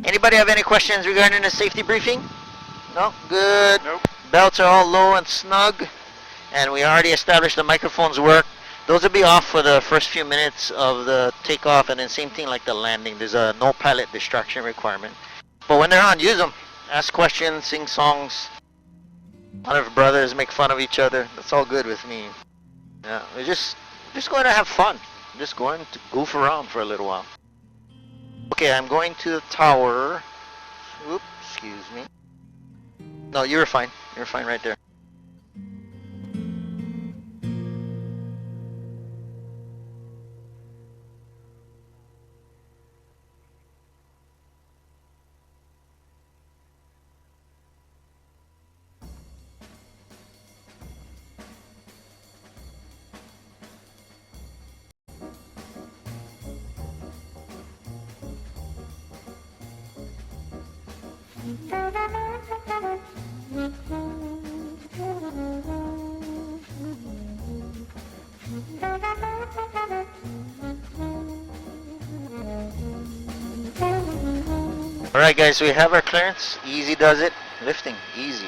Anybody have any questions regarding the safety briefing? No? Good. Nope. Belts are all low and snug. And we already established the microphones work. Those will be off for the first few minutes of the takeoff, and then same thing like the landing. There's a no pilot distraction requirement. But when they're on, use them. Ask questions, sing songs. A lot of brothers make fun of each other. That's all good with me. Yeah, we're just going to have fun. Just going to goof around for a little while. Okay, I'm going to the tower. Oops, excuse me. No, you were fine. You were fine right there. Alright guys, we have our clearance. Easy does it. Lifting, easy.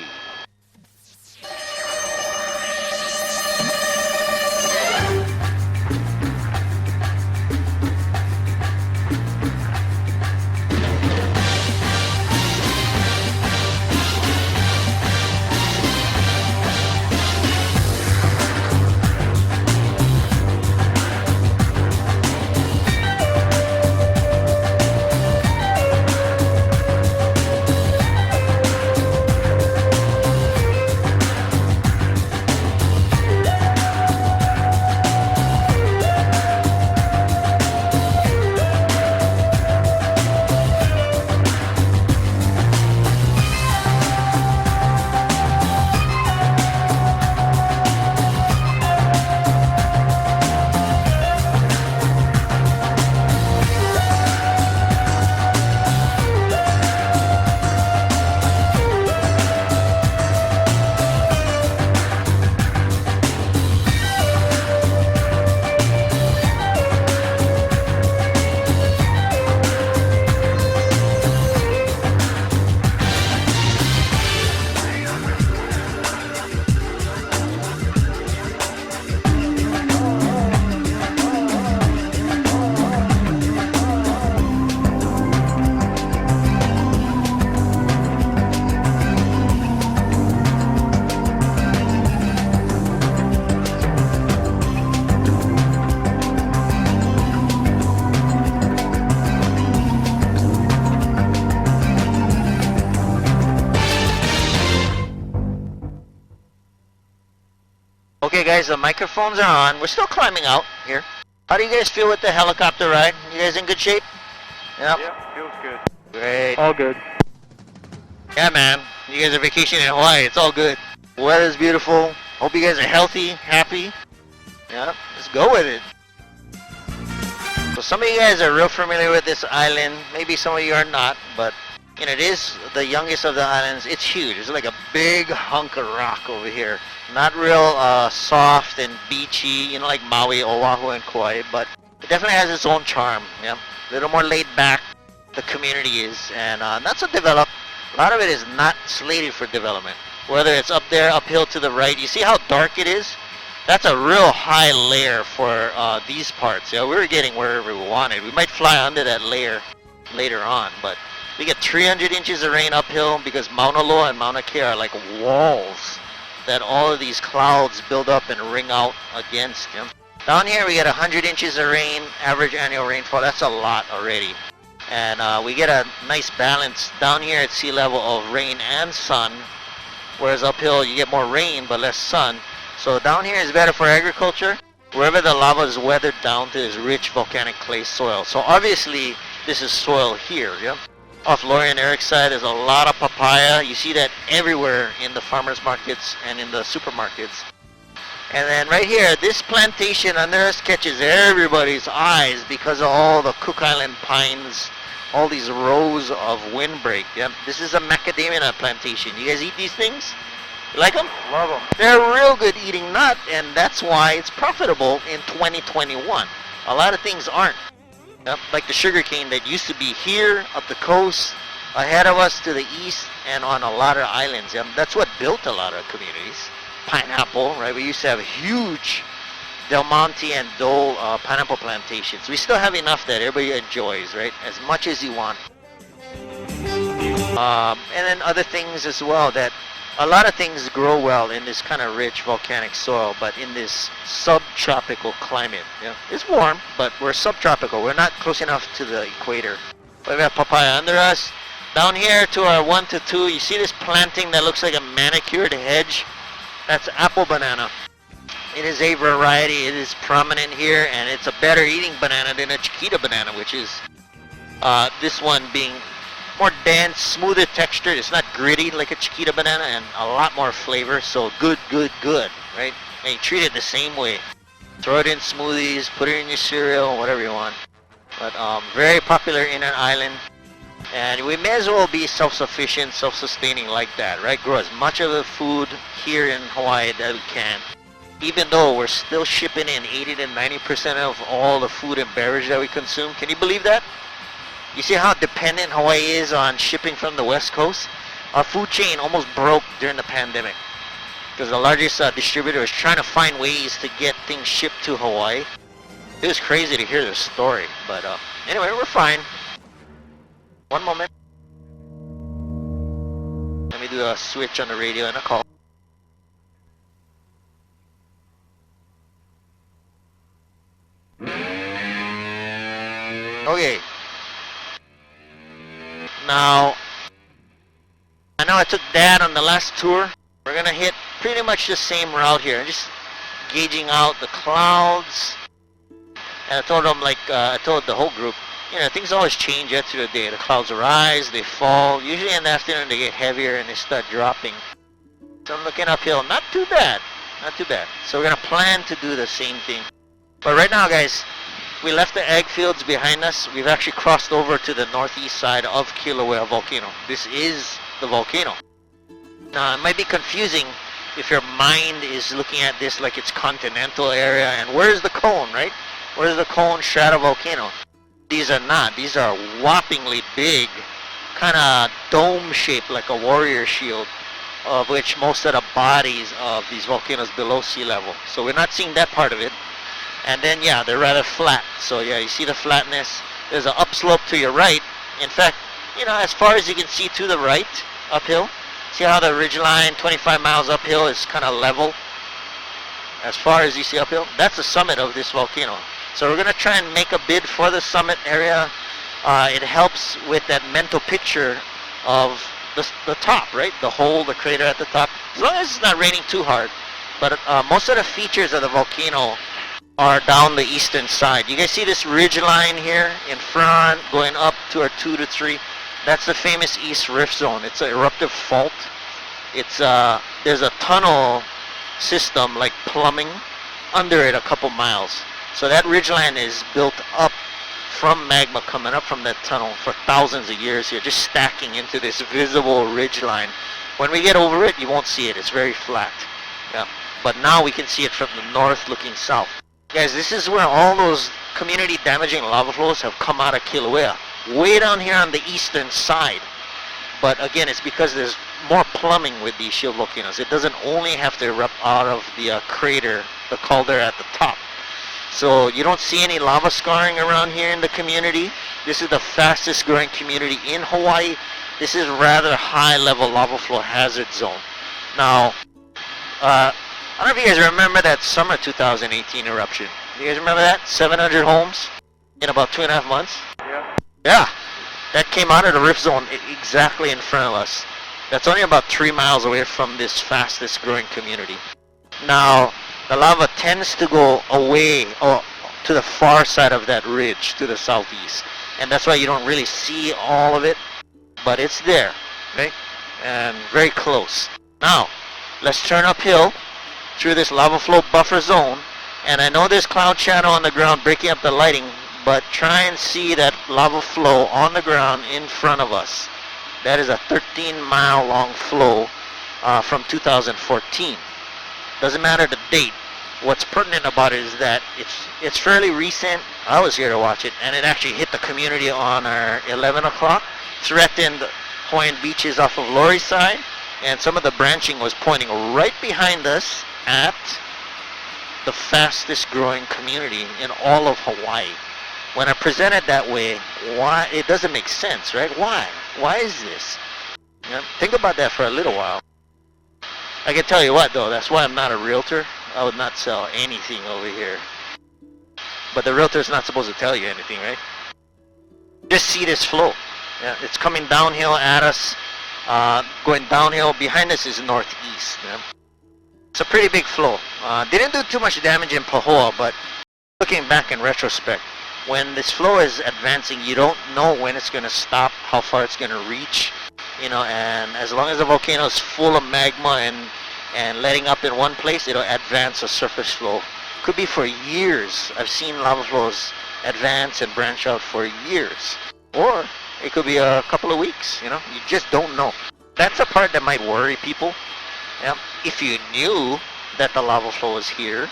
Okay guys, the microphones are on. We're still climbing out here. How do you guys feel with the helicopter ride? You guys in good shape? Yep. Yep, feels good. Great. All good. Yeah man, you guys are vacationing in Hawaii. It's all good. The weather's beautiful. Hope you guys are healthy, happy. Yeah, let's go with it. So some of you guys are real familiar with this island. Maybe some of you are not, but you know, it is the youngest of the islands. It's huge. It's like a big hunk of rock over here. Not real soft and beachy, you know, like Maui, Oahu, and Kauai, but it definitely has its own charm. Yeah, a little more laid back. The community is, and not so developed. A lot of it is not slated for development. Whether it's up there, uphill to the right, you see how dark it is? That's a real high layer for these parts. Yeah, we were getting wherever we wanted. We might fly under that layer later on, but we get 300 inches of rain uphill because Mauna Loa and Mauna Kea are like walls that all of these clouds build up and ring out against. You know? Down here we get 100 inches of rain, average annual rainfall. That's a lot already. And we get a nice balance down here at sea level of rain and sun, whereas uphill you get more rain but less sun. So down here is better for agriculture. Wherever the lava is weathered down to is rich volcanic clay soil. So obviously this is soil here. Yeah? Off Lori and Eric's side, there's a lot of papaya. You see that everywhere in the farmers markets and in the supermarkets. And then right here, this plantation under us catches everybody's eyes because of all the Cook Island pines, all these rows of windbreak. Yep. This is a macadamia plantation. You guys eat these things? You like them? Love them. They're real good eating nut, and that's why it's profitable in 2021. A lot of things aren't. like the sugarcane that used to be here up the coast, ahead of us to the east, and on a lot of islands. That's what built a lot of communities. Pineapple, right? We used to have huge Del Monte and Dole pineapple plantations. We still have enough that everybody enjoys, right? As much as you want. And then other things as well, that a lot of things grow well in this kind of rich volcanic soil, but in this subtropical climate. It's warm, but we're subtropical. We're not close enough to the equator. But we have papaya under us. Down here to our 1 to 2, you see this planting that looks like a manicured hedge? That's apple banana. It is a variety. It is prominent here, and it's a better eating banana than a Chiquita banana, which is this one being more dense, smoother textured. It's not gritty like a Chiquita banana, and a lot more flavor. So good, right? And you treat it the same way. Throw it in smoothies, put it in your cereal, whatever you want. But very popular in an island, and we may as well be self-sufficient, self-sustaining like that, right? Grow as much of the food here in Hawaii that we can, even though we're still shipping in 80 to 90% of all the food and beverage that we consume. Can you believe that? You see how dependent Hawaii is on shipping from the West Coast? Our food chain almost broke during the pandemic because the largest distributor is trying to find ways to get things shipped to Hawaii. It was crazy to hear this story, but anyway, we're fine. One moment. Let me do a switch on the radio and a call. Okay. Now, I know I took Dad on the last tour. We're gonna hit pretty much the same route here, just gauging out the clouds. And I told them, I told the whole group, things always change yet through the day. The clouds rise, they fall. Usually in the afternoon they get heavier and they start dropping. So I'm looking uphill. Not too bad. So we're gonna plan to do the same thing. But right now, guys, we left the egg fields behind us. We've actually crossed over to the northeast side of Kilauea Volcano. This is the volcano. Now, it might be confusing if your mind is looking at this like it's continental area, and where's the cone, right? Where's the cone stratovolcano? These are not. These are whoppingly big, kind of dome shaped like a warrior shield, of which most of the bodies of these volcanoes below sea level. So we're not seeing that part of it. And then, yeah, they're rather flat. So, yeah, you see the flatness. There's an upslope to your right. In fact, as far as you can see to the right, uphill, see how the ridgeline 25 miles uphill is kind of level? As far as you see uphill, that's the summit of this volcano. So we're going to try and make a bid for the summit area. It helps with that mental picture of the top, right? The crater at the top. As long as it's not raining too hard. But most of the features of the volcano are down the eastern side. You guys see this ridge line here in front going up to our 2 to 3? That's the famous East Rift Zone. It's an eruptive fault. It's there's a tunnel system like plumbing under it a couple miles. So that ridge line is built up from magma coming up from that tunnel for thousands of years here, just stacking into this visible ridge line. When we get over it, you won't see it. It's very flat. Yeah. But now we can see it from the north looking south. Guys, this is where all those community damaging lava flows have come out of Kilauea, way down here on the eastern side. But again, it's because there's more plumbing with these shield volcanoes. It doesn't only have to erupt out of the crater, the caldera at the top. So you don't see any lava scarring around here in the community. This is the fastest growing community in Hawaii. This is rather high level lava flow hazard zone. Now, I don't know if you guys remember that summer 2018 eruption. You guys remember that? 700 homes in about 2.5 months? Yeah. That came out of the rift zone exactly in front of us. That's only about 3 miles away from this fastest growing community. Now, the lava tends to go away or to the far side of that ridge to the southeast. And that's why you don't really see all of it. But it's there, okay? And very close. Now, let's turn uphill through this lava flow buffer zone, and I know there's cloud shadow on the ground breaking up the lighting, but try and see that lava flow on the ground in front of us. That is a 13-mile long flow from 2014. Doesn't matter the date. what's pertinent about it is that it's fairly recent. I was here to watch it, and it actually hit the community on our 11 o'clock, threatened Hawaiian beaches off of Laurie's side, and some of the branching was pointing right behind us at the fastest growing community in all of Hawaii. When I present it that way, why? It doesn't make sense, right? Why? Why is this? You know, think about that for a little while. I can tell you what, though, that's why I'm not a realtor. I would not sell anything over here. But the realtor's not supposed to tell you anything, right? Just see this flow. Yeah, it's coming downhill at us. Going downhill. Behind us is northeast. Yeah? It's a pretty big flow. Didn't do too much damage in Pahoa, but looking back in retrospect, when this flow is advancing, you don't know when it's going to stop, how far it's going to reach, you know, and as long as the volcano is full of magma and letting up in one place, it'll advance a surface flow. Could be for years. I've seen lava flows advance and branch out for years. Or it could be a couple of weeks, you know, you just don't know. That's a part that might worry people. Yeah, if you knew that the lava flow was here,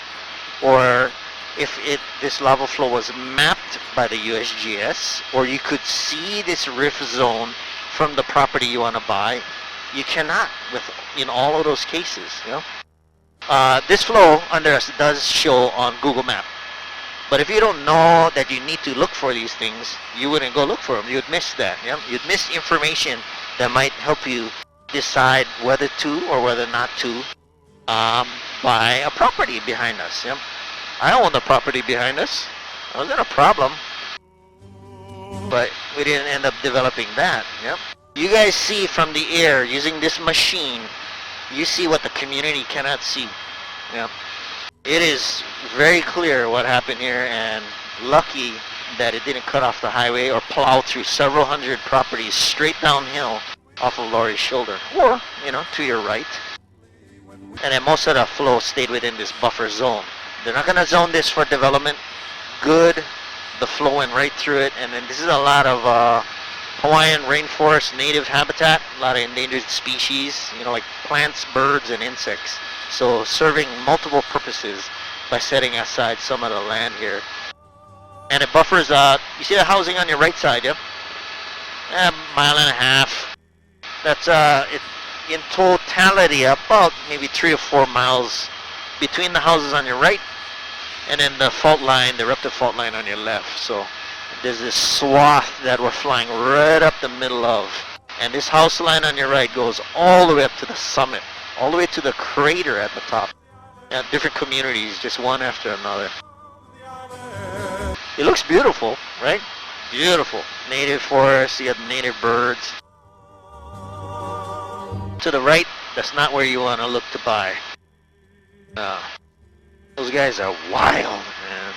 or if this lava flow was mapped by the USGS, or you could see this rift zone from the property you want to buy, you cannot in all of those cases. You know, this flow under us does show on Google Map, but if you don't know that you need to look for these things, you wouldn't go look for them. You'd miss that. Yeah? You'd miss information that might help you decide whether to or whether not to buy a property behind us. Yeah? I own the property behind us. It wasn't a problem, but we didn't end up developing that. Yep. You guys see from the air using this machine, you see what the community cannot see. Yep. It is very clear what happened here, and lucky that it didn't cut off the highway or plow through several hundred properties straight downhill off of Laurie's shoulder, or, you know, to your right. And then most of the flow stayed within this buffer zone. They're not going to zone this for development. Good. The flow went right through it. And then this is a lot of Hawaiian rainforest native habitat. A lot of endangered species, you know, like plants, birds, and insects. So serving multiple purposes by setting aside some of the land here. And it buffers, you see the housing on your right side, yep? A mile and a half. That's in totality about maybe 3 or 4 miles between the houses on your right and then the fault line, the eruptive fault line on your left. So there's this swath that we're flying right up the middle of. And this house line on your right goes all the way up to the summit, all the way to the crater at the top. Yeah, different communities, just one after another. It looks beautiful, right? Beautiful. Native forest, you have native birds. To the right, that's not where you want to look to buy. Those guys are wild, man.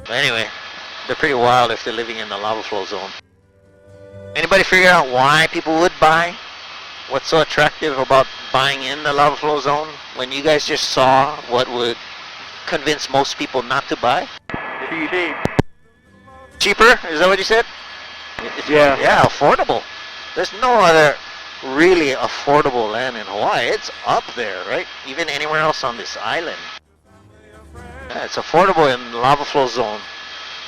But anyway, they're pretty wild if they're living in the lava flow zone. Anybody figure out why people would buy? What's so attractive about buying in the lava flow zone when you guys just saw what would convince most people not to buy? Cheap. Cheaper? Is that what you said? Yeah. Yeah, affordable. There's no other really affordable land in Hawaii. It's up there, right? Even anywhere else on this island. Yeah, it's affordable in lava flow zone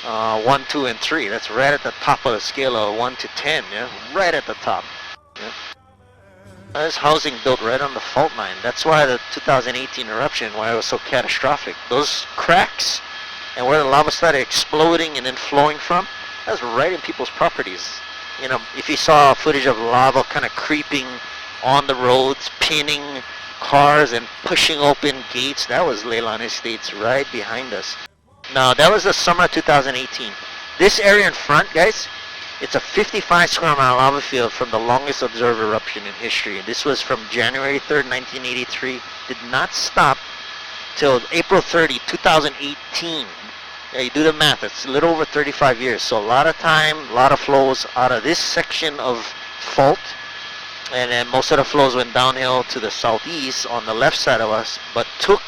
1, 2, and 3. That's right at the top of the scale of 1 to 10. Yeah, right at the top. Yeah. There's housing built right on the fault line. That's why the 2018 eruption, why it was so catastrophic. Those cracks and where the lava started exploding and then flowing from, that's right in people's properties. You know, if you saw footage of lava kind of creeping on the roads, pinning cars and pushing open gates, that was Leilani Estates right behind us. Now, that was the summer of 2018. This area in front, guys, it's a 55 square mile lava field from the longest observed eruption in history. This was from January 3rd, 1983. Did not stop till April 30, 2018. Yeah, you do the math, it's a little over 35 years. So a lot of time, a lot of flows out of this section of fault. And then most of the flows went downhill to the southeast on the left side of us, but took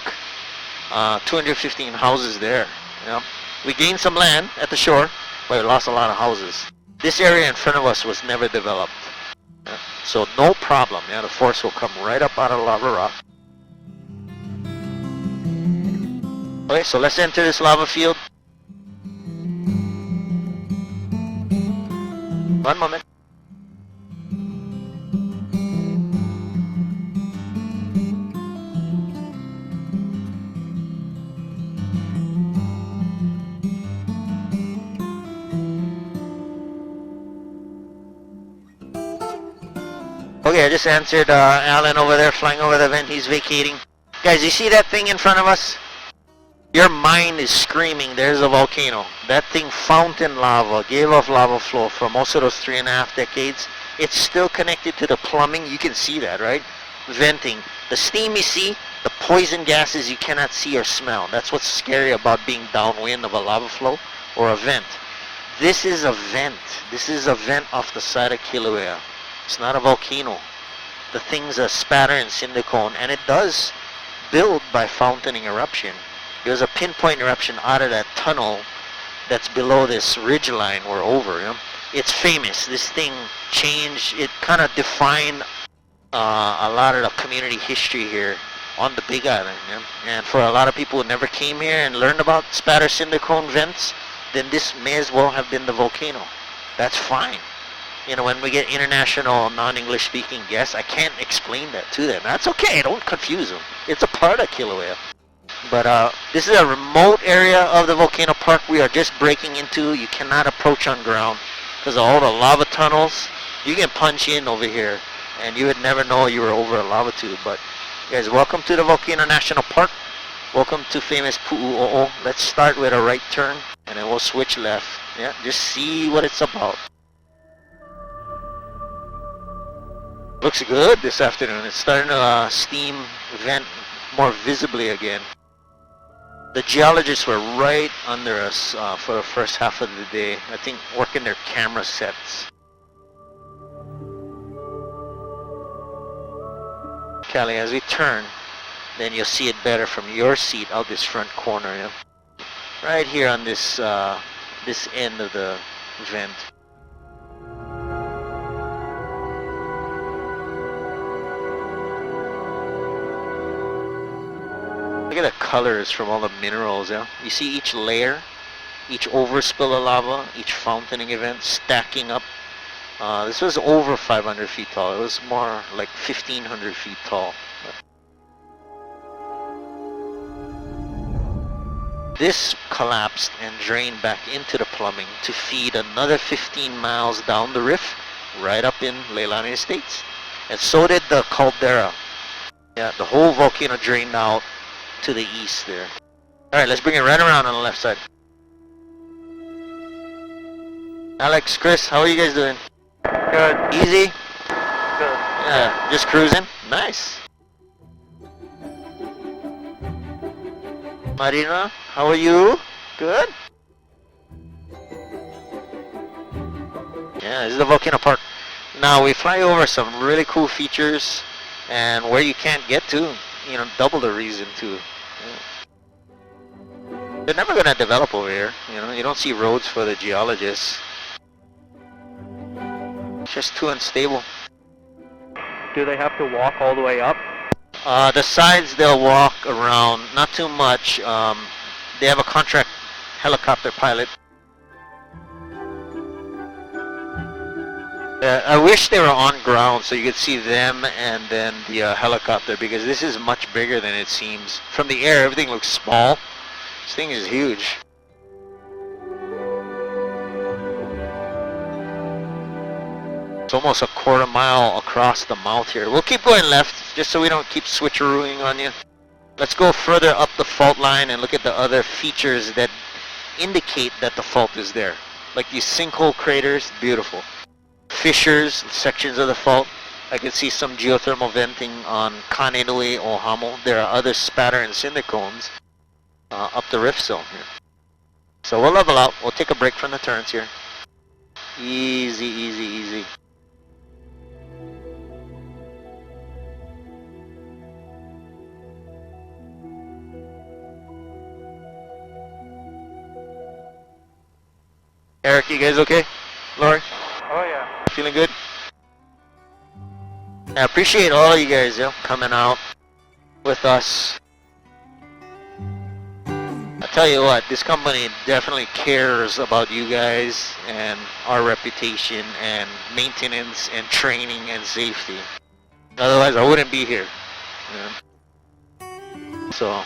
215 houses there. You know? We gained some land at the shore, but we lost a lot of houses. This area in front of us was never developed. Yeah? So no problem. Yeah, the force will come right up out of the lava rock. Okay, so let's enter this lava field. One moment. Okay, I just answered Alan over there flying over the vent. He's vacating. Guys, you see that thing in front of us? Your mind is screaming, there's a volcano. That thing, fountain lava, gave off lava flow for most of those 3.5 decades. It's still connected to the plumbing. You can see that, right? Venting. The steam you see, the poison gases you cannot see or smell. That's what's scary about being downwind of a lava flow or a vent. This is a vent. This is a vent off the side of Kilauea. It's not a volcano. The thing's a spatter and cinder cone, and it does build by fountaining eruption. There's a pinpoint eruption out of that tunnel that's below this ridge line we're over. You know? It's famous. This thing changed, it kind of defined a lot of the community history here on the Big Island. You know? And for a lot of people who never came here and learned about spatter cinder cone vents, then this may as well have been the volcano. That's fine. You know, when we get international non-English speaking guests, I can't explain that to them. That's okay, don't confuse them. It's a part of Kilauea. But this is a remote area of the volcano park we are just breaking into. You cannot approach on ground because of all the lava tunnels. You can punch in over here and you would never know you were over a lava tube. But guys, welcome to the Volcano National Park. Welcome to famous Pu'u'o'o. Let's start with a right turn and then we'll switch left. Yeah, just see what it's about. Looks good this afternoon. It's starting to steam vent more visibly again. The geologists were right under us for the first half of the day. I think working their camera sets. Callie, as we turn, then you'll see it better from your seat out this front corner. Yeah? Right here on this this end of the vent. Look at the colors from all the minerals, yeah? You see each layer, each overspill of lava, each fountaining event stacking up. This was over 500 feet tall. It was more like 1,500 feet tall. This collapsed and drained back into the plumbing to feed another 15 miles down the rift, right up in Leilani Estates. And so did the caldera. Yeah, the whole volcano drained out to the east there. Alright, let's bring it right around on the left side. Alex, Chris, how are you guys doing? Good. Easy? Good. Yeah, just cruising? Nice. Marina, how are you? Good? Yeah, this is the volcano park. Now we fly over some really cool features and where you can't get to, you know, double the reason to. Yeah. They're never gonna develop over here, you know, you don't see roads for the geologists. It's just too unstable. Do they have to walk all the way up? The sides they'll walk around, not too much. They have a contract helicopter pilot. I wish they were on ground so you could see them and then the helicopter, because this is much bigger than it seems. From the air, everything looks small. This thing is huge. It's almost a quarter mile across the mouth here. We'll keep going left just so we don't keep switcherooing on you. Let's go further up the fault line and look at the other features that indicate that the fault is there. Like these sinkhole craters, beautiful. Fissures, sections of the fault. I can see some geothermal venting on Kanenui Ohamo. There are other spatter and cinder cones up the rift zone here. So we'll level out. We'll take a break from the turns here. Easy, easy, easy. Eric, you guys okay? Lori? Oh yeah. Feeling good? I appreciate all you guys coming out with us. tell you what, this company definitely cares about you guys and our reputation and maintenance and training and safety. Otherwise, I wouldn't be here. So,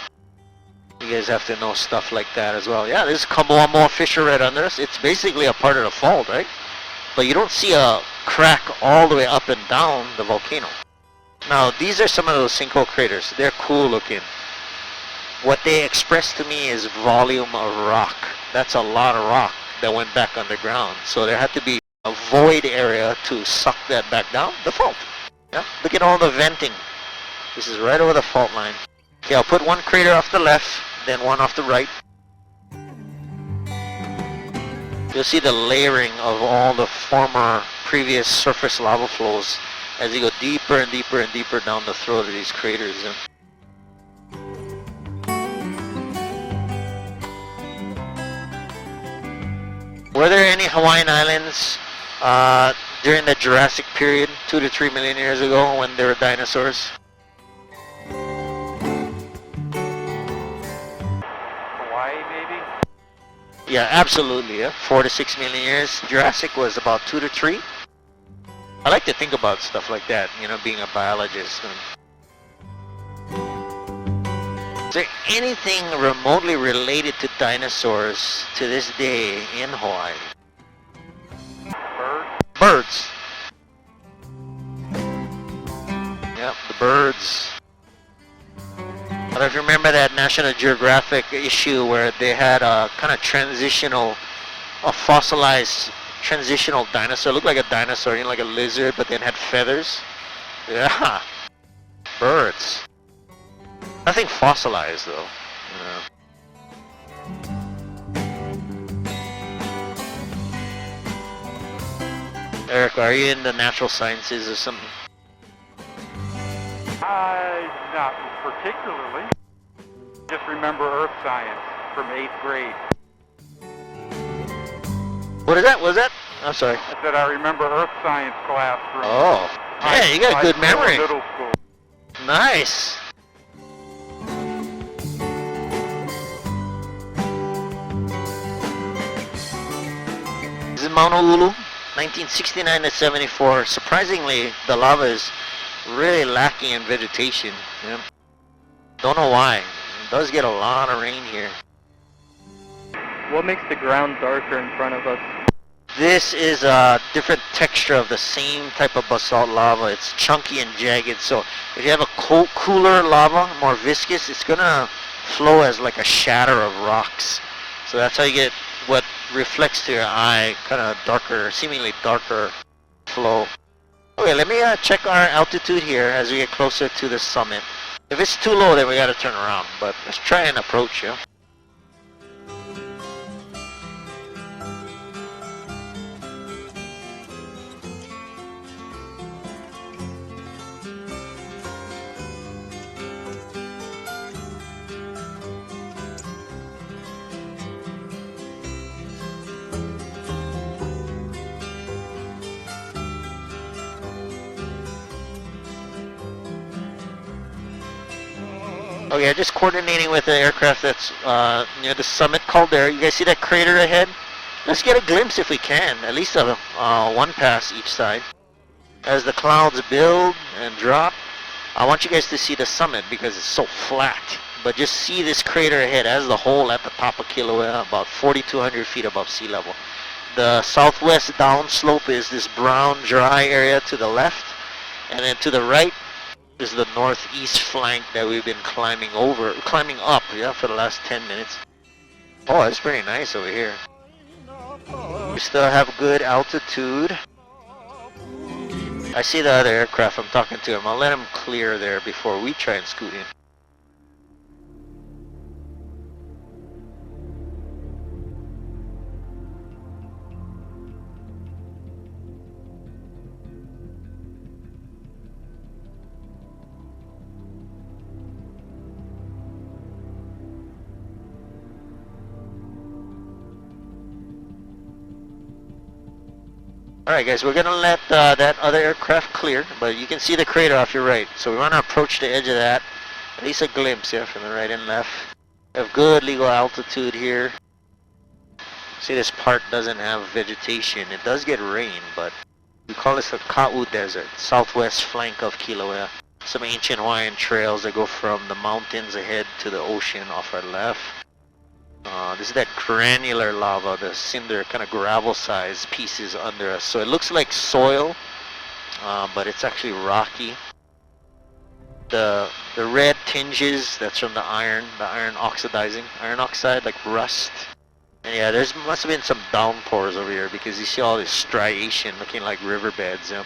you guys have to know stuff like that as well. Yeah, there's a couple more fissure right under us. It's basically a part of the fault, right? But you don't see a crack all the way up and down the volcano. Now, these are some of those sinkhole craters. They're cool looking. What they express to me is volume of rock. That's a lot of rock that went back underground. So there had to be a void area to suck that back down. The fault. Yeah? Look at all the venting. This is right over the fault line. Okay, I'll put one crater off the left, then one off the right. You'll see the layering of all the former previous surface lava flows as you go deeper and deeper and deeper down the throat of these craters. Were there any Hawaiian Islands during the Jurassic period, 2 to 3 million years ago, when there were dinosaurs? Hawaii, maybe? Yeah, absolutely. Yeah. 4 to 6 million years. Jurassic was about 2 to 3. I like to think about stuff like that, you know, being a biologist. Is there anything remotely related to dinosaurs to this day in Hawaii? Birds? Birds. Yep, the birds. I don't know if you remember that National Geographic issue where they had a kind of a fossilized transitional dinosaur. Looked like a dinosaur, you know, like a lizard, but then had feathers. Yeah, birds. Nothing fossilized though. Eric, are you in the natural sciences or something? Not particularly. Just remember Earth science from 8th grade. What is that? What is that? I'm sorry. I said I remember Earth science class from Oh, yeah, you got a good high school memory. and middle school. Nice. This is Mauna Ulu, 1969 to 74. Surprisingly, the lava is really lacking in vegetation. Yeah. Don't know why. It does get a lot of rain here. What makes the ground darker in front of us? This is a different texture of the same type of basalt lava. It's chunky and jagged, so if you have a cooler lava, more viscous, it's gonna flow as like a shatter of rocks. So that's how you get what reflects to your eye, kind of darker, seemingly darker flow. Okay, let me check our altitude here as we get closer to the summit. If it's too low, then we gotta turn around, but let's try and approach you. Okay, just coordinating with the aircraft that's near the summit caldera. You guys see that crater ahead? Let's get a glimpse if we can, at least of one pass each side. As the clouds build and drop, I want you guys to see the summit because it's so flat. But just see this crater ahead as the hole at the top of Kilauea, about 4,200 feet above sea level. The southwest downslope is this brown dry area to the left, and then to the right is the northeast flank that we've been climbing up, yeah, for the last 10 minutes. Oh, it's pretty nice over here. We still have good altitude. I see the other aircraft. I'm talking to him. I'll let him clear there before we try and scoot in. Alright guys, we're gonna let that other aircraft clear, but you can see the crater off your right. So we want to approach the edge of that. At least a glimpse, yeah, from the right and left. We have good legal altitude here. See, this part doesn't have vegetation. It does get rain, but we call this the Ka'u Desert, southwest flank of Kilauea. Some ancient Hawaiian trails that go from the mountains ahead to the ocean off our left. This is that granular lava, the cinder kind of gravel size pieces under us. So it looks like soil, but it's actually rocky. The red tinges, that's from the iron oxidizing, iron oxide, like rust. And yeah, must have been some downpours over here because you see all this striation looking like riverbeds. Yeah.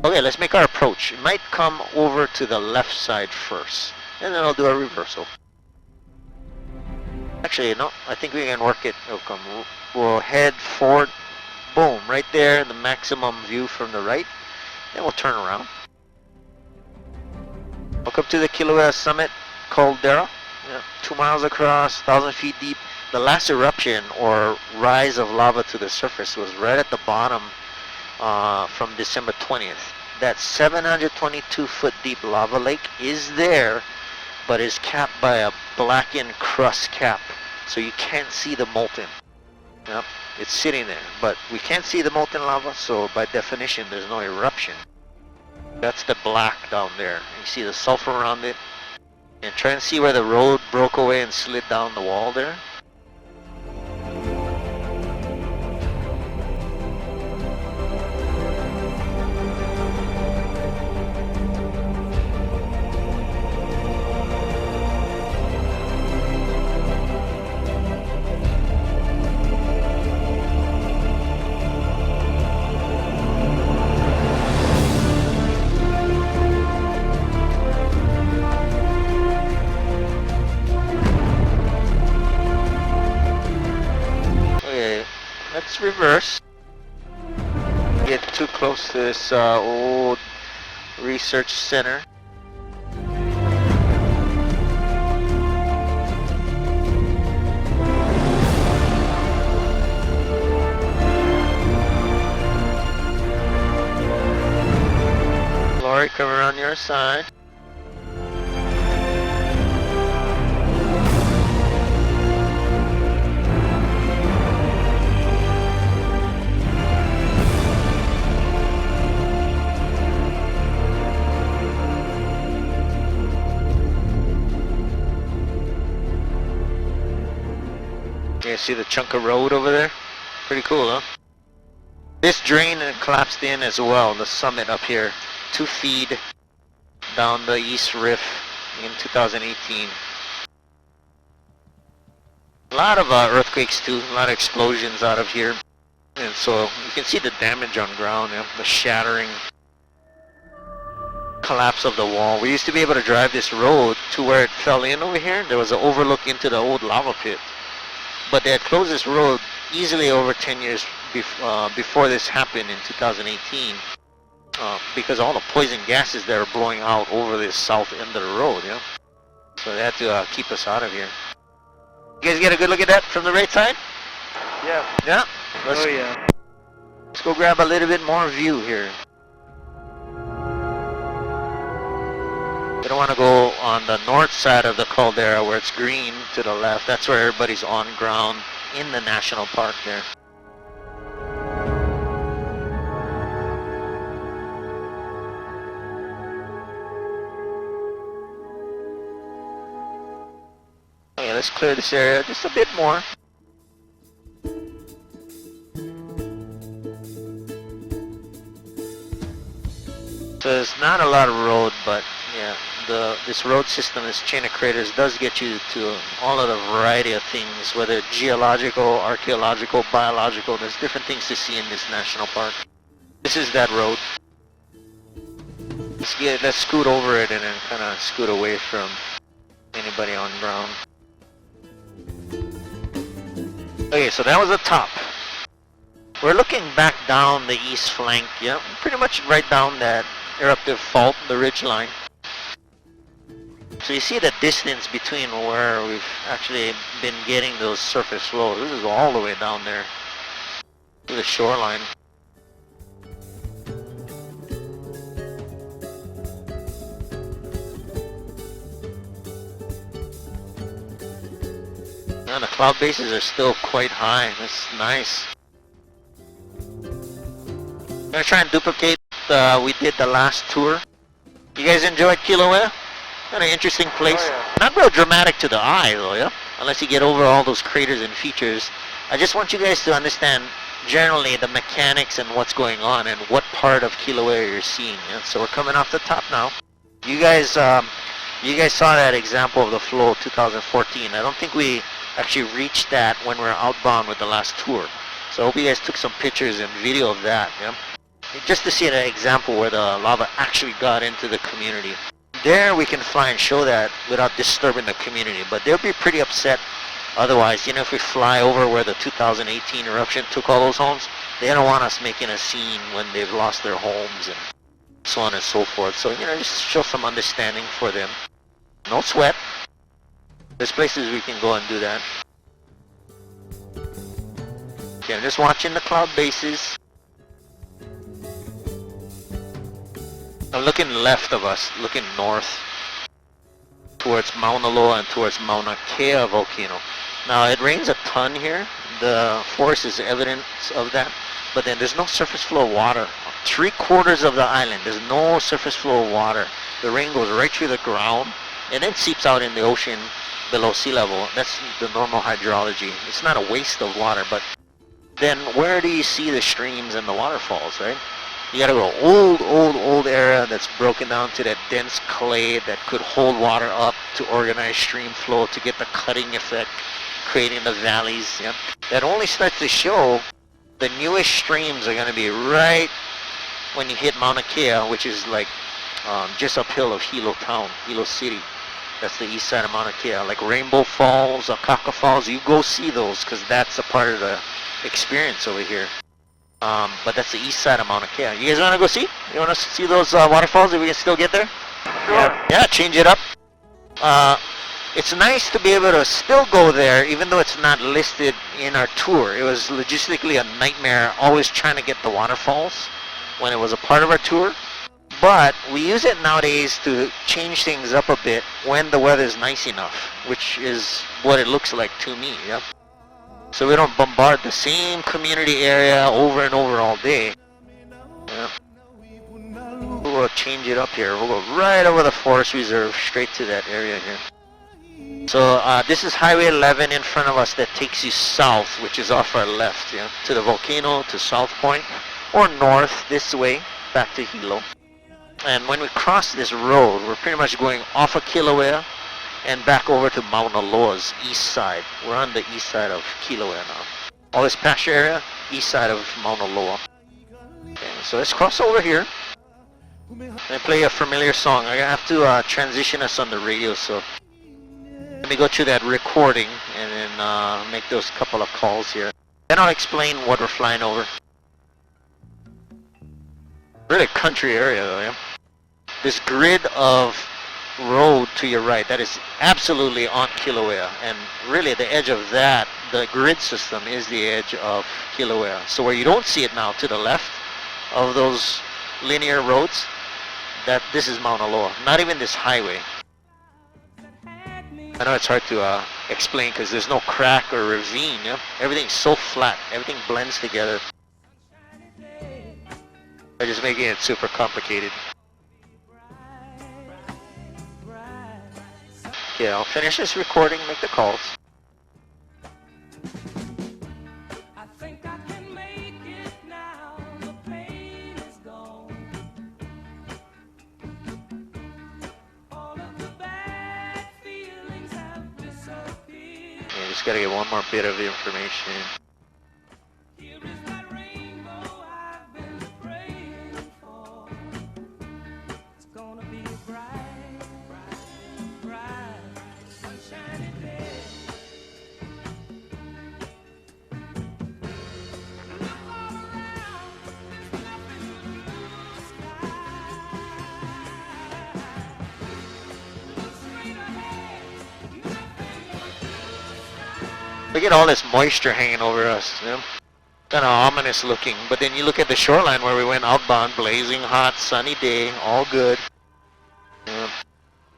Okay, let's make our approach. It might come over to the left side first, and then I'll do a reversal. Actually, no, I think we can work it. We'll head forward, boom, right there, the maximum view from the right. Then we'll turn around. Welcome to the Kilauea Summit Caldera. Yeah, 2 miles across, 1,000 feet deep. The last eruption or rise of lava to the surface was right at the bottom from December 20th. That 722 foot deep lava lake is there, but is capped by a blackened crust cap, so you can't see the molten. Yep, it's sitting there, but we can't see the molten lava, so by definition there's no eruption. That's the black down there. You see the sulfur around it, and try and see where the road broke away and slid down the wall there. Let's reverse. Get too close to this old research center. Lori, come around your side. You see the chunk of road over there? Pretty cool, huh? This drain collapsed in as well, the summit up here. 2 feet down the East Rift in 2018. A lot of earthquakes too, a lot of explosions out of here. And so you can see the damage on ground, the shattering collapse of the wall. We used to be able to drive this road to where it fell in over here. There was an overlook into the old lava pit. But they had closed this road easily over 10 years before this happened in 2018 because all the poison gases that are blowing out over this south end of the road, yeah. So they had to keep us out of here. You guys get a good look at that from the right side? Yes. Yeah? Oh yeah. Let's go grab a little bit more view here. We don't want to go on the north side of the caldera where it's green to the left. That's where everybody's on ground in the national park there. Okay, let's clear this area just a bit more. So there's not a lot of road, but yeah, this road system, this chain of craters, does get you to all of the variety of things, whether geological, archaeological, biological. There's different things to see in this national park. This is that road. Let's scoot over it and then kind of scoot away from anybody on ground. Okay, so that was the top. We're looking back down the east flank, yeah, pretty much right down that eruptive fault, the ridge line. So you see the distance between where we've actually been getting those surface flows. This is all the way down there to the shoreline. And the cloud bases are still quite high. That's nice. I'm gonna try and duplicate we did the last tour. You guys enjoyed Kilauea? Kind of interesting place. Oh, yeah. Not real dramatic to the eye though, yeah? Unless you get over all those craters and features. I just want you guys to understand generally the mechanics and what's going on and what part of Kilauea you're seeing. Yeah? So we're coming off the top now. You guys saw that example of the flow 2014. I don't think we actually reached that when we were outbound with the last tour. So I hope you guys took some pictures and video of that, yeah? Just to see an example where the lava actually got into the community. There we can fly and show that without disturbing the community, but they'll be pretty upset otherwise. You know, if we fly over where the 2018 eruption took all those homes, they don't want us making a scene when they've lost their homes and so on and so forth. So, you know, just show some understanding for them. No sweat. There's places we can go and do that. Okay, I'm just watching the cloud bases. I'm looking left of us, looking north towards Mauna Loa and towards Mauna Kea volcano. Now it rains a ton here. The forest is evidence of that, but then there's no surface flow of water. 3/4 of the island, there's no surface flow of water. The rain goes right through the ground and then seeps out in the ocean below sea level. That's the normal hydrology. It's not a waste of water, but then where do you see the streams and the waterfalls, right? You gotta go old area that's broken down to that dense clay that could hold water up to organize stream flow to get the cutting effect, creating the valleys. Yeah? That only starts to show the newest streams are gonna be right when you hit Mauna Kea, which is like just uphill of Hilo town, Hilo city. That's the east side of Mauna Kea. Like Rainbow Falls, Akaka Falls, you go see those because that's a part of the experience over here. But that's the east side of Mauna Kea. You guys want to go see? You want to see those waterfalls if we can still get there? Sure. Yeah, change it up. It's nice to be able to still go there even though it's not listed in our tour. It was logistically a nightmare always trying to get the waterfalls when it was a part of our tour. But we use it nowadays to change things up a bit when the weather is nice enough, which is what it looks like to me. Yep. So we don't bombard the same community area over and over all day. Yeah. We'll change it up here. We'll go right over the forest reserve, straight to that area here. So this is Highway 11 in front of us that takes you south, which is off our left, yeah, to the volcano, to South Point, or north this way, back to Hilo. And when we cross this road, we're pretty much going off of Kilauea and back over to Mauna Loa's east side. We're on the east side of Kilauea now. All this pasture area, east side of Mauna Loa. Okay, so let's cross over here and play a familiar song. I have to transition us on the radio, so let me go to that recording and then make those couple of calls here. Then I'll explain what we're flying over. Really country area though, yeah? This grid of road to your right, that is absolutely on Kilauea, and really the edge of that, the grid system is the edge of Kilauea. So where you don't see it now to the left of those linear roads, that this is Mauna Loa, not even this highway. I know it's hard to explain because there's no crack or ravine, yeah? Everything's so flat, everything blends together. I'm just making it super complicated. Okay, I'll finish this recording, make the calls. I think I can make it now. The pain is gone. All of the bad feelings have disappeared. Yeah, just gotta get one more bit of information. Here is that rainbow I've been praying for. It's gonna be a bright, bright, bright, sunshiny day. Look all around, there's nothing but blue sky. Look straight Look at all this moisture hanging over us, you know? Kind of ominous looking. But then you look at the shoreline where we went outbound, blazing hot, sunny day, all good. Yeah.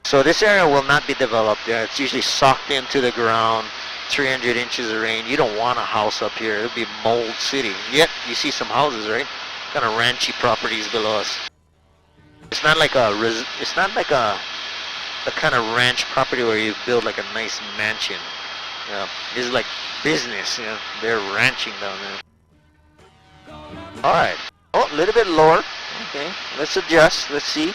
So this area will not be developed. Yeah, it's usually socked into the ground, 300 inches of rain. You don't want a house up here. It'll be mold city. Yet you see some houses, right? Kind of ranchy properties below us. It's not like the kind of ranch property where you build like a nice mansion. Yeah, this is like business. You know, they're ranching down there. All right. Oh, a little bit lower. Okay, let's adjust. Let's see.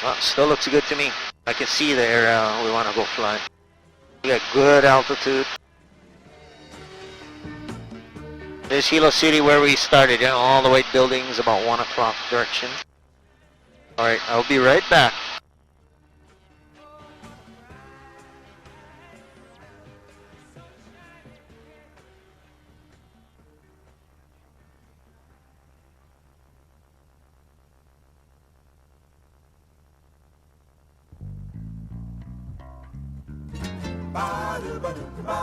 Well, still looks good to me. I can see the area we want to go fly. We got good altitude. There's Hilo City where we started, you know, all the white buildings about 1 o'clock direction. Alright, I'll be right back.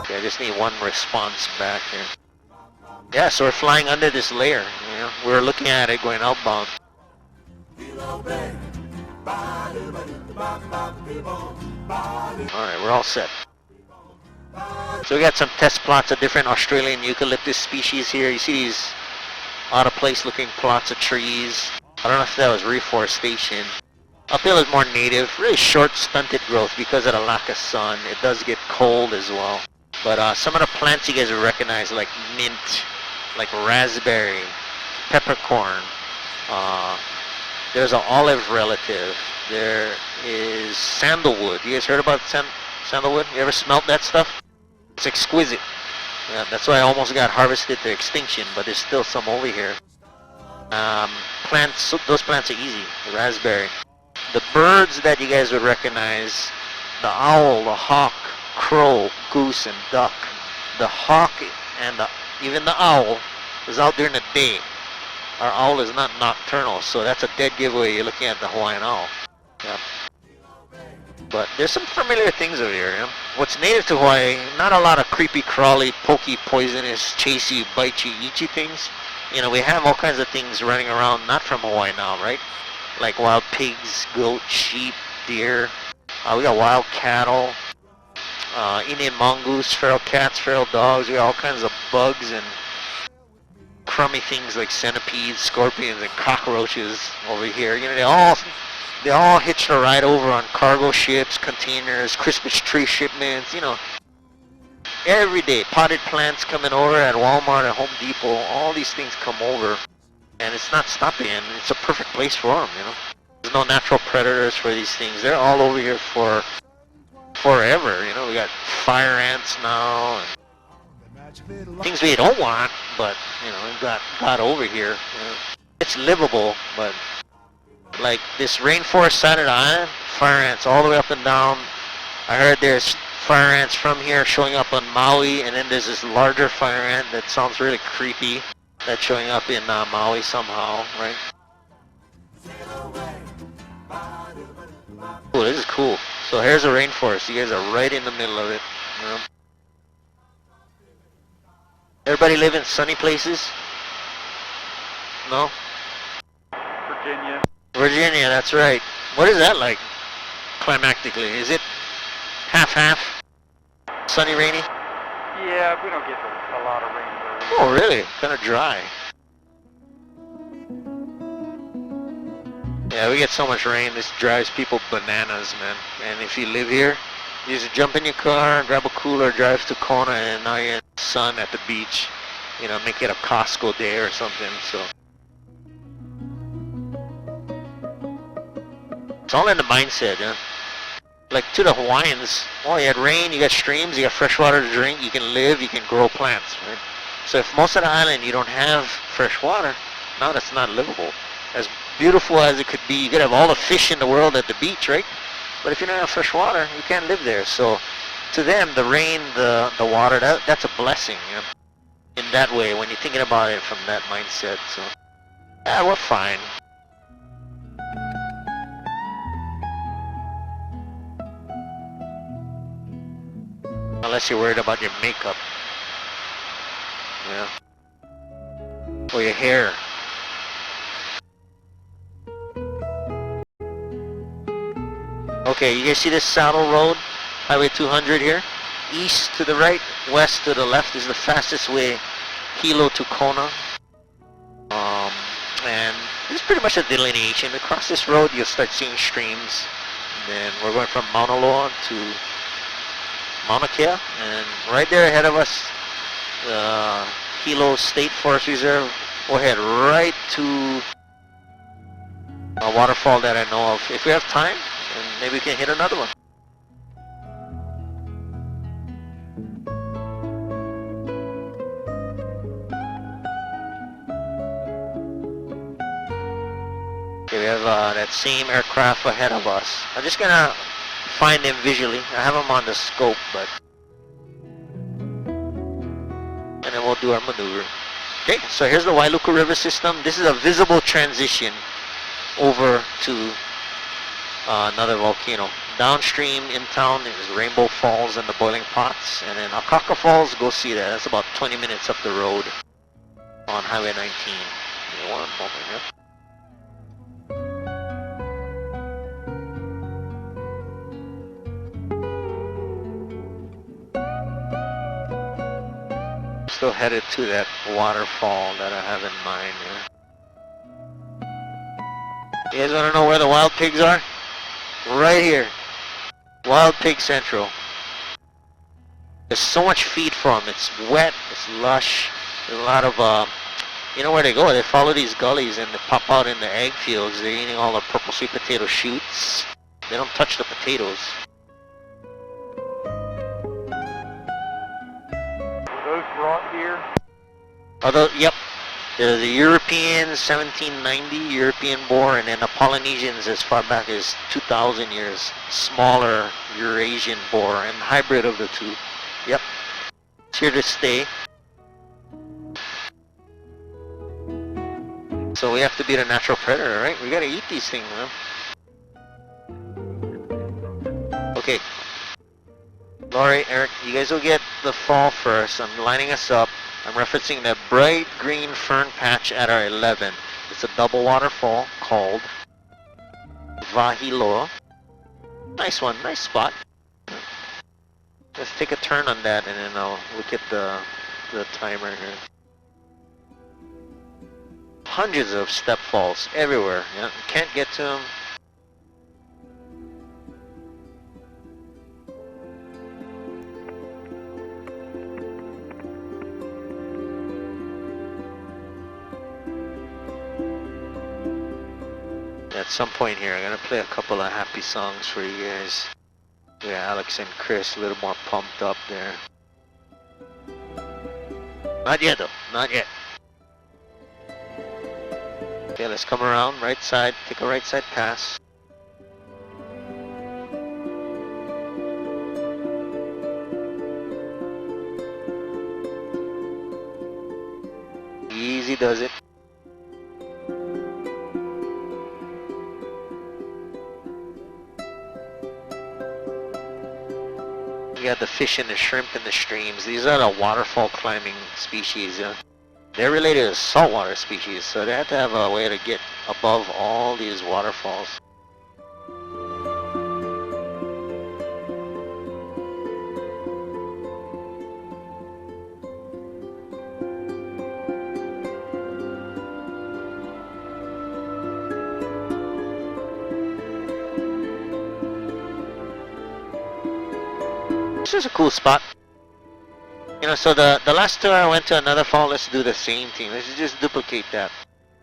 Okay, I just need one response back here. Yeah, so we're flying under this layer. You know, we're looking at it going outbound. Alright, we're all set. So we got some test plots of different Australian eucalyptus species here. You see these out of place looking plots of trees. I don't know if that was reforestation. Uphill is more native, really short stunted growth because of the lack of sun. It does get cold as well. But some of the plants you guys will recognize, like mint, like raspberry, peppercorn. There's an olive relative. There is sandalwood. You guys heard about sandalwood? You ever smelt that stuff? It's exquisite. Yeah, that's why I almost got harvested to extinction, but there's still some over here. Plants, those plants are easy. The raspberry. The birds that you guys would recognize, the owl, the hawk, crow, goose, and duck. The hawk and even the owl is out during the day. Our owl is not nocturnal, so that's a dead giveaway. You're looking at the Hawaiian owl. Yeah. But there's some familiar things over here. You know? What's native to Hawaii, not a lot of creepy, crawly, pokey, poisonous, chase you, bite you, eat you things. You know, we have all kinds of things running around, not from Hawaii now, right? Like wild pigs, goat, sheep, deer. We got wild cattle, Indian mongoose, feral cats, feral dogs. We got all kinds of bugs and crummy things like centipedes, scorpions, and cockroaches over here. You know, they all hitched a ride over on cargo ships, containers, Christmas tree shipments. You know, every day potted plants coming over at Walmart and Home Depot. All these things come over. And it's not stopping, and it's a perfect place for them, you know. There's no natural predators for these things. They're all over here for forever, you know. We got fire ants now, and things we don't want, but, you know, we got over here. You know. It's livable, but, like, this rainforest side of the island, fire ants all the way up and down. I heard there's fire ants from here showing up on Maui, and then there's this larger fire ant that sounds really creepy. That's showing up in Maui somehow, right? Oh, this is cool. So here's a rainforest. You guys are right in the middle of it. You know? Everybody live in sunny places? No? Virginia. Virginia, that's right. What is that like, climactically? Is it half-half? Sunny, rainy? Yeah, we don't get a lot of rain. Oh, really? Kind of dry. Yeah, we get so much rain, this drives people bananas, man. And if you live here, you just jump in your car, grab a cooler, drive to Kona, and now you're in the sun at the beach. You know, make it a Costco day or something, so. It's all in the mindset, huh? Like, to the Hawaiians, oh, you had rain, you got streams, you got fresh water to drink, you can live, you can grow plants, right? So if most of the island you don't have fresh water, now that's not livable. As beautiful as it could be, you could have all the fish in the world at the beach, right? But if you don't have fresh water, you can't live there. So to them, the rain, the water, that's a blessing, you know? In that way, when you're thinking about it from that mindset. So, yeah, we're fine. Unless you're worried about your makeup. Yeah. Or your hair. Okay, you guys see this saddle road? Highway 200 here? East to the right, west to the left is the fastest way. Hilo to Kona. And this is pretty much a delineation. Across this road, you'll start seeing streams. And then we're going from Mauna Loa to Mauna Kea. And right there ahead of us, the Hilo State Forest Reserve. We'll head right to a waterfall that I know of. If we have time, then maybe we can hit another one. Okay, we have that same aircraft ahead of us. I'm just gonna find them visually. I have them on the scope, but... and then we'll do our maneuver. Okay, so here's the Wailuku River system. This is a visible transition over to another volcano. Downstream in town is Rainbow Falls and the Boiling Pots. And then Akaka Falls, go see that. That's about 20 minutes up the road on Highway 19. Give me one moment here. Still headed to that waterfall that I have in mind here. You guys want to know where the wild pigs are? Right here. Wild Pig Central. There's so much feed for them. It's wet, it's lush. There's a lot of, you know where they go? They follow these gullies and they pop out in the egg fields. They're eating all the purple sweet potato shoots. They don't touch the potatoes. Those brought here? Although, yep, the European 1790 European boar, and then the Polynesians as far back as 2,000 years, smaller Eurasian boar, and hybrid of the two. Yep, it's here to stay. So we have to be the natural predator, right? We gotta eat these things, man. Okay. Laurie, Eric, you guys will get the fall first. I'm lining us up. I'm referencing that bright green fern patch at our 11. It's a double waterfall called Wahiloa. Nice one, nice spot. Let's take a turn on that and then I'll look at the timer here. Hundreds of step falls everywhere. Yeah, you can't get to them. At some point here, I'm gonna play a couple of happy songs for you guys. Yeah, Alex and Chris a little more pumped up there. Not yet though, not yet. Okay, let's come around, right side, take a right side pass. Easy does it. You got the fish and the shrimp in the streams. These are the waterfall climbing species. They're related to saltwater species, so they have to have a way to get above all these waterfalls. This is a cool spot. You know, so the last tour I went to another fall, let's do the same thing. Let's just duplicate that.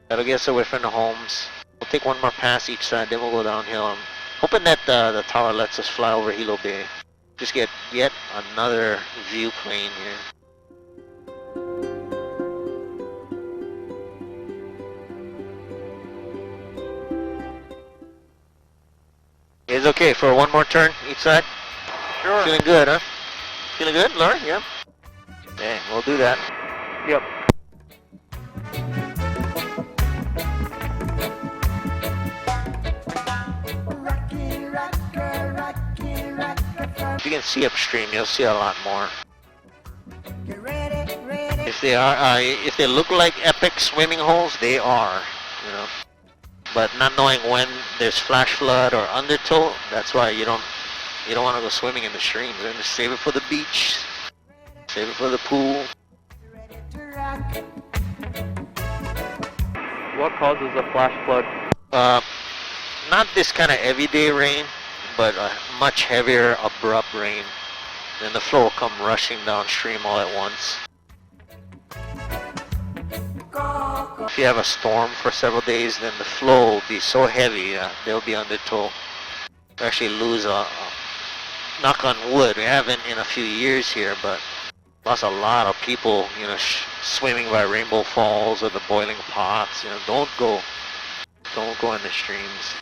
That'll get us away from the homes. We'll take one more pass each side, then we'll go downhill. I'm hoping that the tower lets us fly over Hilo Bay. Just get yet another view plane here. It's okay for one more turn each side? Sure. Feeling good, huh? Feeling good, Laura? Yeah? Okay, we'll do that. Yep. Rocky, rocker, rocky, rocker for If you can see upstream, you'll see a lot more. Get ready, ready. If they look like epic swimming holes, they are, you know. But not knowing when there's flash flood or undertow, that's why you don't want to go swimming in the streams. Then just save it for the beach, save it for the pool. Ready to rock. What causes a flash flood? Not this kind of everyday rain, but a much heavier, abrupt rain. Then the flow will come rushing downstream all at once. If you have a storm for several days, then the flow will be so heavy, they'll be undertow. We actually lose knock on wood, we haven't in a few years here, but lost a lot of people, you know, swimming by Rainbow Falls or the boiling pots. You know, don't go in the streams.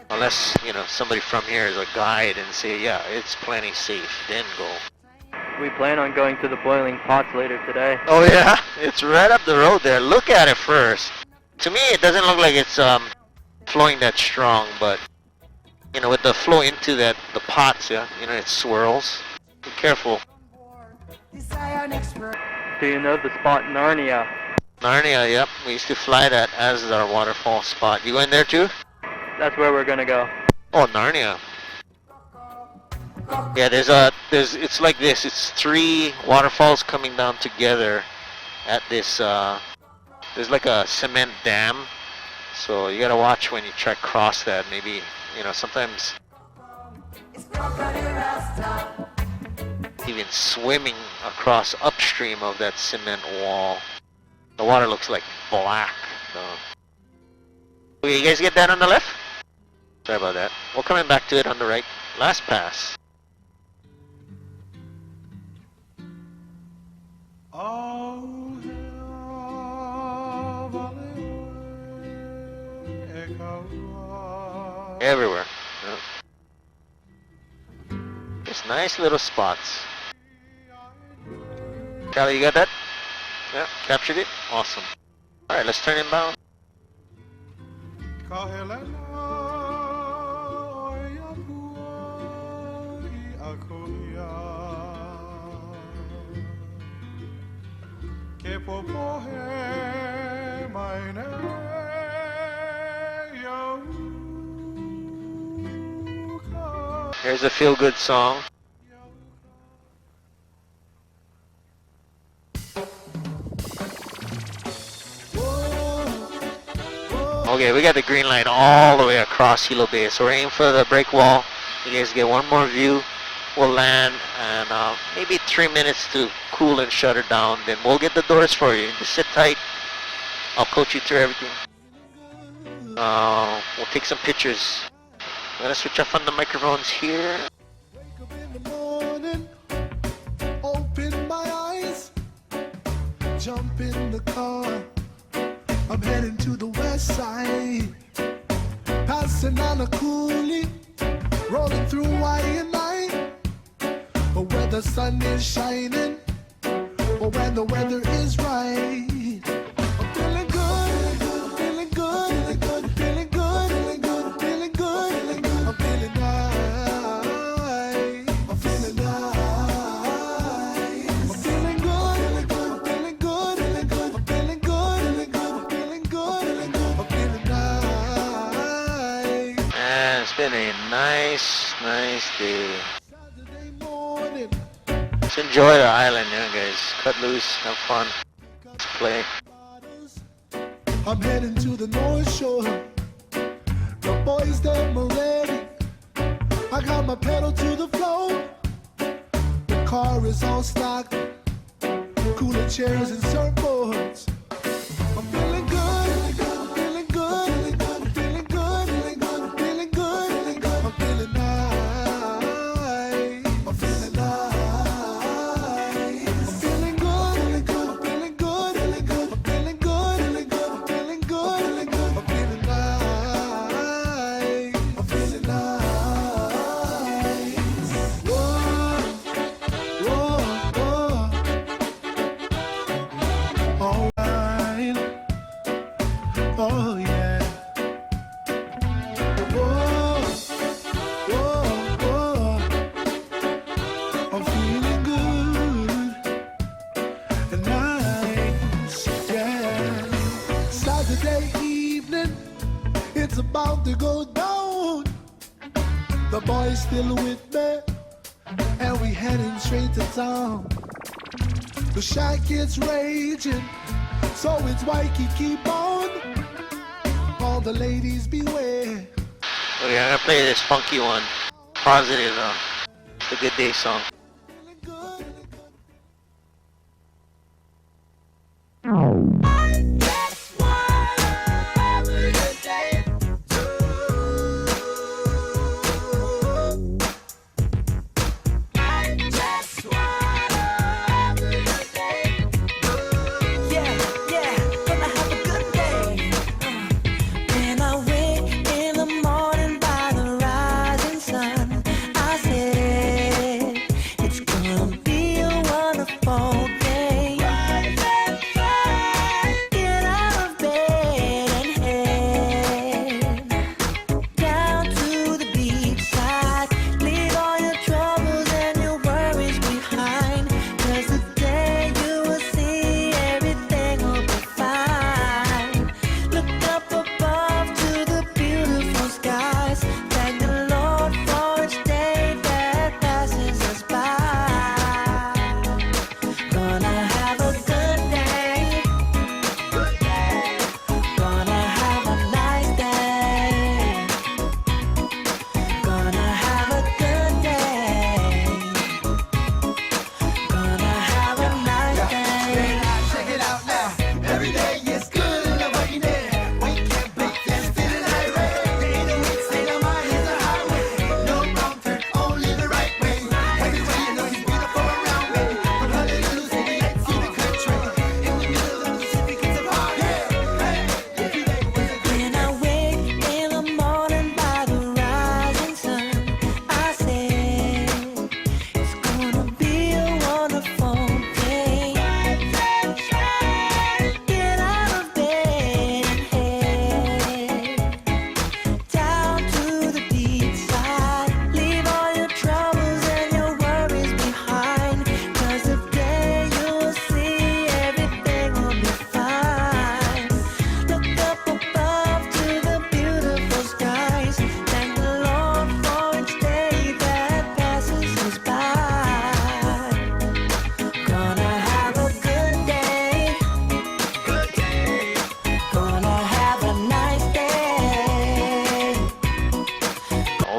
Unless, you know, somebody from here is a guide and say, yeah, it's plenty safe, then go. We plan on going to the boiling pots later today. Oh yeah? It's right up the road there. Look at it first. To me, it doesn't look like it's flowing that strong, but, you know, with the flow into the pots, yeah, you know, it swirls. Be careful. Desire expert. Do you know the spot Narnia? Narnia, yep. We used to fly that as our waterfall spot. You going there too? That's where we're gonna go. Oh, Narnia. Yeah, it's like this. It's 3 waterfalls coming down together at this, there's like a cement dam. So you gotta watch when you try to cross that. Maybe, you know, sometimes even swimming across upstream of that cement wall, the water looks like black. So. Okay, you guys get that on the left? Sorry about that. We're coming back to it on the right. Last pass. Everywhere. Yeah. Just nice little spots. Charlie, you got that? Yeah, captured it? Awesome. Alright, let's turn inbound. Here's a feel-good song. Okay, we got the green line all the way across Hilo Bay, so we're aiming for the break wall. You guys get one more view. We'll land and maybe 3 minutes to cool and shut her down. Then we'll get the doors for you. Just sit tight. I'll coach you through everything. We'll take some pictures. I'm gonna switch off on the microphones here. Wake up in the morning, open my eyes, jump in the car. I'm heading to the west side, passing on a coolie, rolling through I. But where the sun is shining, or when the weather is right, I'm feeling good, feeling good, feeling good, feeling good, feeling good, feeling good, feeling good. I'm feeling nice, I'm feeling nice, I'm feeling good, feeling good, feeling good, I'm feeling good, feeling good, feeling good, I'm feeling nice. And it's been a nice day. Just enjoy the island, yeah, guys. Cut loose, have fun, let's play. I'm heading to the North Shore. The boys, them are ready. I got my pedal to the floor. The car is all stocked. Cooler chairs and surfboards. I'm feeling good, feeling good, feeling good, feeling good, feeling good, feeling good, feeling good. I'm feeling nice. I'm feeling nice. I'm feeling good, feeling good, feeling good, feeling good. I'm feeling good, feeling good, feeling good, feeling good. I'm feeling nice. I'm feeling nice. Whoa, whoa, whoa. to go down. The boy's still with me, and we heading straight to town. The shack gets raging, so it's Waikiki keep on. All the ladies beware. Okay, I'm gonna play this funky one. Positive, the Good Day song. Feeling good.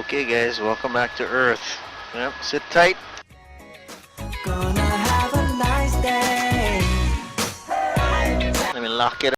Okay guys, welcome back to Earth. Yep, sit tight. Gonna have a nice day. Let me lock it up.